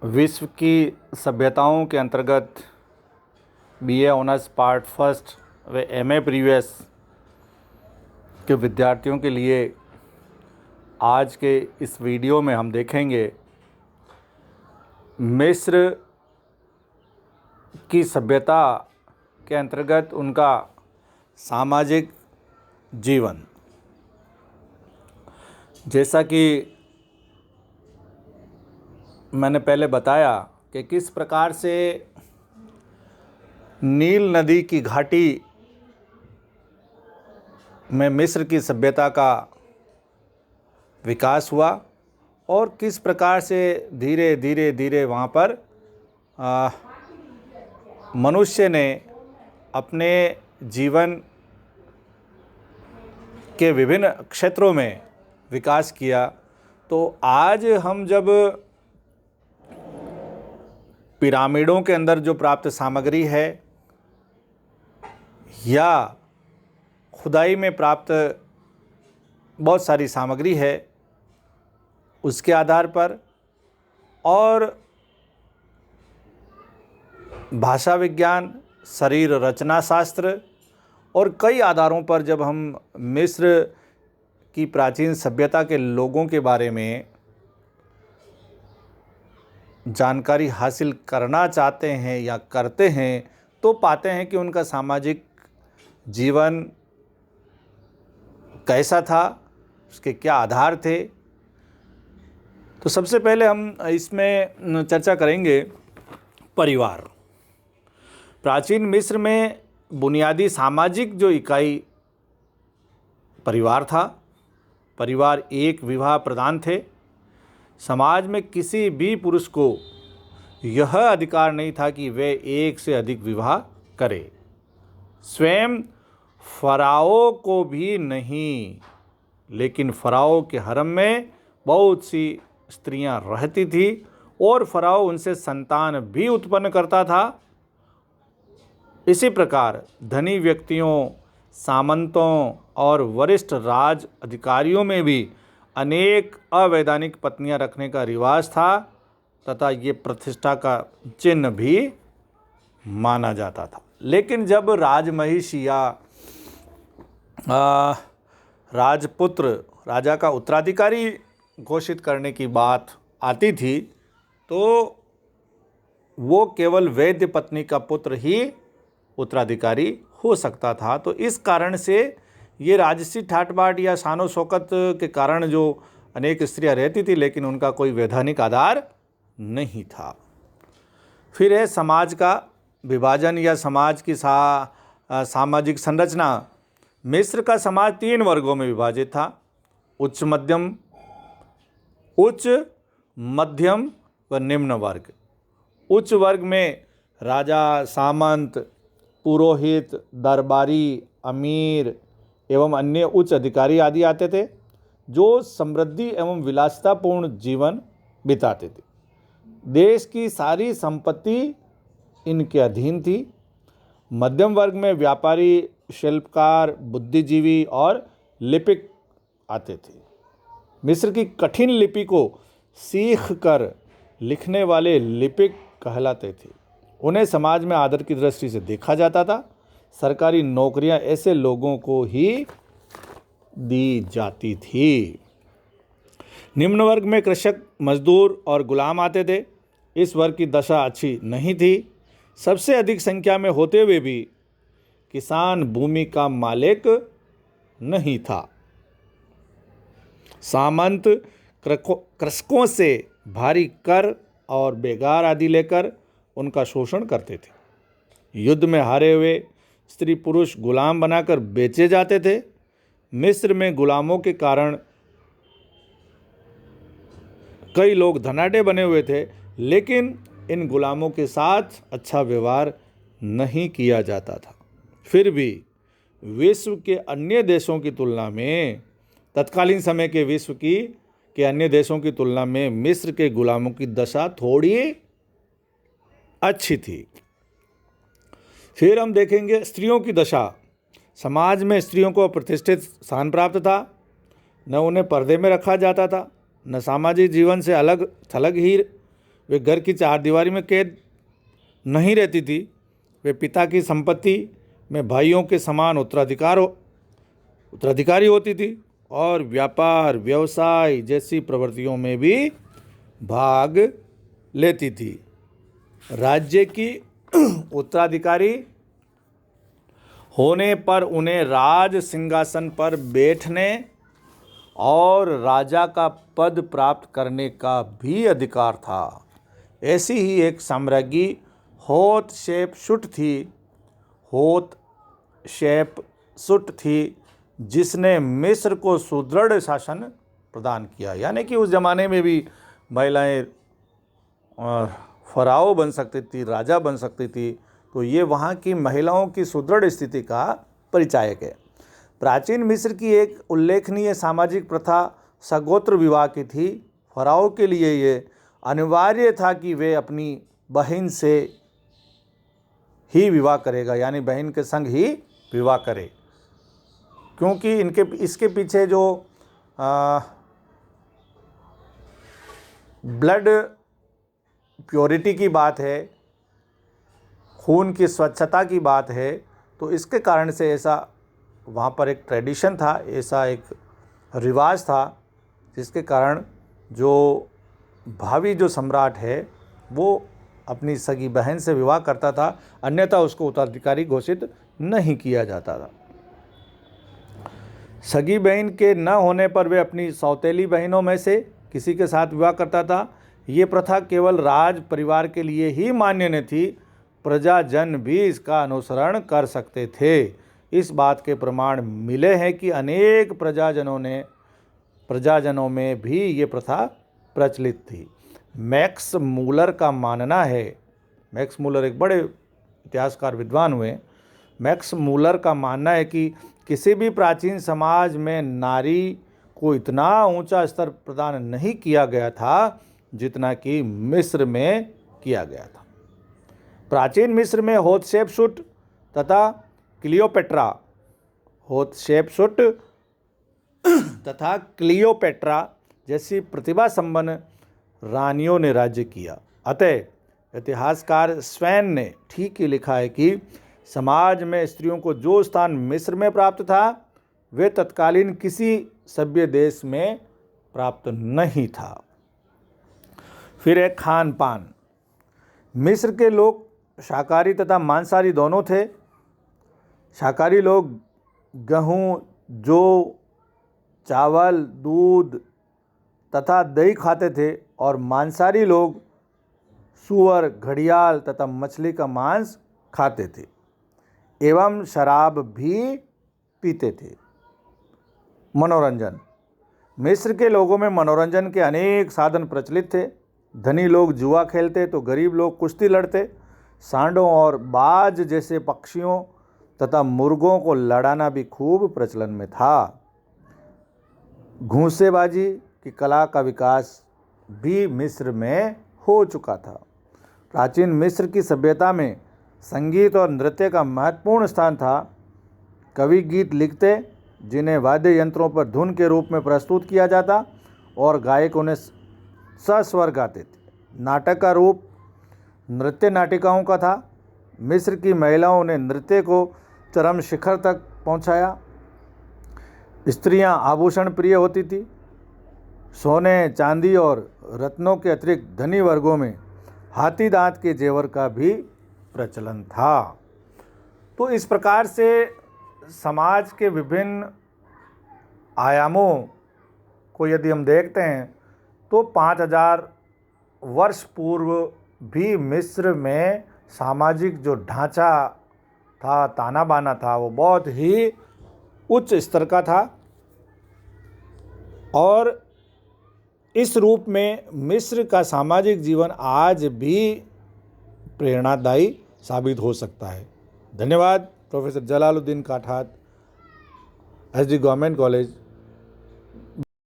विश्व की सभ्यताओं के अंतर्गत बीए ऑनर्स पार्ट फर्स्ट व एमए प्रीवियस के विद्यार्थियों के लिए आज के इस वीडियो में हम देखेंगे मिस्र की सभ्यता के अंतर्गत उनका सामाजिक जीवन। जैसा कि मैंने पहले बताया कि किस प्रकार से नील नदी की घाटी में मिस्र की सभ्यता का विकास हुआ और किस प्रकार से धीरे धीरे वहाँ पर मनुष्य ने अपने जीवन के विभिन्न क्षेत्रों में विकास किया। तो आज हम जब पिरामिडों के अंदर जो प्राप्त सामग्री है या खुदाई में प्राप्त बहुत सारी सामग्री है उसके आधार पर और भाषा विज्ञान, शरीर रचना शास्त्र और कई आधारों पर जब हम मिस्र की प्राचीन सभ्यता के लोगों के बारे में जानकारी हासिल करना चाहते हैं या करते हैं तो पाते हैं कि उनका सामाजिक जीवन कैसा था, उसके क्या आधार थे। तो सबसे पहले हम इसमें चर्चा करेंगे परिवार। प्राचीन मिस्र में बुनियादी सामाजिक जो इकाई परिवार था। परिवार एक विवाह प्रधान थे। समाज में किसी भी पुरुष को यह अधिकार नहीं था कि वे एक से अधिक विवाह करे, स्वयं फ़राओ को भी नहीं। लेकिन फ़राओ के हरम में बहुत सी स्त्रियां रहती थी और फ़राओ उनसे संतान भी उत्पन्न करता था। इसी प्रकार धनी व्यक्तियों, सामंतों और वरिष्ठ राज अधिकारियों में भी अनेक अवैधानिक पत्नियां रखने का रिवाज था तथा ये प्रतिष्ठा का चिन्ह भी माना जाता था। लेकिन जब राजमहिष या राजपुत्र राजा का उत्तराधिकारी घोषित करने की बात आती थी तो वो केवल वैद्य पत्नी का पुत्र ही उत्तराधिकारी हो सकता था। तो इस कारण से ये राजसी ठाट बाट या शानो शौकत के कारण जो अनेक स्त्रियां रहती थी लेकिन उनका कोई वैधानिक आधार नहीं था। फिर है समाज का विभाजन या समाज की सामाजिक संरचना। मिस्र का समाज 3 वर्गों में विभाजित था। उच्च मध्यम व निम्न वर्ग। उच्च वर्ग में राजा, सामंत, पुरोहित, दरबारी, अमीर एवं अन्य उच्च अधिकारी आदि आते थे जो समृद्धि एवं विलासितापूर्ण जीवन बिताते थे। देश की सारी संपत्ति इनके अधीन थी। मध्यम वर्ग में व्यापारी, शिल्पकार, बुद्धिजीवी और लिपिक आते थे। मिस्र की कठिन लिपि को सीख कर लिखने वाले लिपिक कहलाते थे। उन्हें समाज में आदर की दृष्टि से देखा जाता था। सरकारी नौकरियां ऐसे लोगों को ही दी जाती थी। निम्न वर्ग में कृषक, मजदूर और गुलाम आते थे। इस वर्ग की दशा अच्छी नहीं थी। सबसे अधिक संख्या में होते हुए भी किसान भूमि का मालिक नहीं था। सामंत कृषकों से भारी कर और बेगार आदि लेकर उनका शोषण करते थे। युद्ध में हारे हुए स्त्री पुरुष गुलाम बनाकर बेचे जाते थे। मिस्र में गुलामों के कारण कई लोग धनाढ्य बने हुए थे, लेकिन इन गुलामों के साथ अच्छा व्यवहार नहीं किया जाता था। फिर भी विश्व के अन्य देशों की तुलना में, तत्कालीन समय के विश्व के अन्य देशों की तुलना में मिस्र के गुलामों की दशा थोड़ी अच्छी थी। फिर हम देखेंगे स्त्रियों की दशा। समाज में स्त्रियों को प्रतिष्ठित स्थान प्राप्त था। न उन्हें पर्दे में रखा जाता था, न सामाजिक जीवन से अलग थलग ही वे घर की चारदीवारी में कैद नहीं रहती थी। वे पिता की संपत्ति में भाइयों के समान उत्तराधिकारी होती थी और व्यापार व्यवसाय जैसी प्रवृत्तियों में भी भाग लेती थी। राज्य की उत्तराधिकारी होने पर उन्हें राज सिंहासन पर बैठने और राजा का पद प्राप्त करने का भी अधिकार था। ऐसी ही एक साम्राज्ञी होतशेपसुट थी जिसने मिस्र को सुदृढ़ शासन प्रदान किया। यानी कि उस ज़माने में भी महिलाएं फराओ बन सकती थी, राजा बन सकती थी। तो ये वहाँ की महिलाओं की सुदृढ़ स्थिति का परिचायक है। प्राचीन मिस्र की एक उल्लेखनीय सामाजिक प्रथा सगोत्र विवाह की थी। फराओ के लिए ये अनिवार्य था कि वे अपनी बहन से ही विवाह करेगा, यानी बहन के संग ही विवाह करे, क्योंकि इसके पीछे जो ब्लड प्योरिटी की बात है, खून की स्वच्छता की बात है, तो इसके कारण से ऐसा वहाँ पर एक ट्रेडिशन था, ऐसा एक रिवाज था, जिसके कारण जो भावी जो सम्राट है वो अपनी सगी बहन से विवाह करता था, अन्यथा उसको उत्तराधिकारी घोषित नहीं किया जाता था। सगी बहन के न होने पर वे अपनी सौतेली बहनों में से किसी के साथ विवाह करता था। ये प्रथा केवल राज परिवार के लिए ही मान्य न थी, प्रजाजन भी इसका अनुसरण कर सकते थे। इस बात के प्रमाण मिले हैं कि अनेक प्रजाजनों में भी ये प्रथा प्रचलित थी। मैक्स मूलर का मानना है, मैक्स मूलर एक बड़े इतिहासकार विद्वान हुए, मैक्स मूलर का मानना है कि किसी भी प्राचीन समाज में नारी को इतना ऊंचा स्तर प्रदान नहीं किया गया था जितना कि मिस्र में किया गया था। प्राचीन मिस्र में होतशेपसुट तथा क्लियोपेट्रा जैसी प्रतिभा संपन्न रानियों ने राज्य किया। अतः इतिहासकार स्वैन ने ठीक ही लिखा है कि समाज में स्त्रियों को जो स्थान मिस्र में प्राप्त था वे तत्कालीन किसी सभ्य देश में प्राप्त नहीं था। फिर एक खान पान। मिस्र के लोग शाकाहारी तथा मांसाहारी दोनों थे। शाकाहारी लोग गेहूँ, जौ, चावल, दूध तथा दही खाते थे और मांसाहारी लोग सूअर, घड़ियाल तथा मछली का मांस खाते थे एवं शराब भी पीते थे। मनोरंजन। मिस्र के लोगों में मनोरंजन के अनेक साधन प्रचलित थे। धनी लोग जुआ खेलते तो गरीब लोग कुश्ती लड़ते। सांडों और बाज जैसे पक्षियों तथा मुर्गों को लड़ाना भी खूब प्रचलन में था। घूंसेबाजी की कला का विकास भी मिस्र में हो चुका था। प्राचीन मिस्र की सभ्यता में संगीत और नृत्य का महत्वपूर्ण स्थान था। कवि गीत लिखते जिन्हें वाद्य यंत्रों पर धुन के रूप में प्रस्तुत किया जाता और गायक उन्हें सस्वर गाते थे। नाटक का रूप नृत्य नाटिकाओं का था। मिस्र की महिलाओं ने नृत्य को चरम शिखर तक पहुंचाया। स्त्रियां आभूषण प्रिय होती थी। सोने, चांदी और रत्नों के अतिरिक्त धनी वर्गों में हाथी दांत के जेवर का भी प्रचलन था। तो इस प्रकार से समाज के विभिन्न आयामों को यदि हम देखते हैं तो 5000 वर्ष पूर्व भी मिस्र में सामाजिक जो ढांचा था, ताना बाना था, वो बहुत ही उच्च स्तर का था और इस रूप में मिस्र का सामाजिक जीवन आज भी प्रेरणादायी साबित हो सकता है। धन्यवाद। Professor Jalaluddin Kathat, SD government college,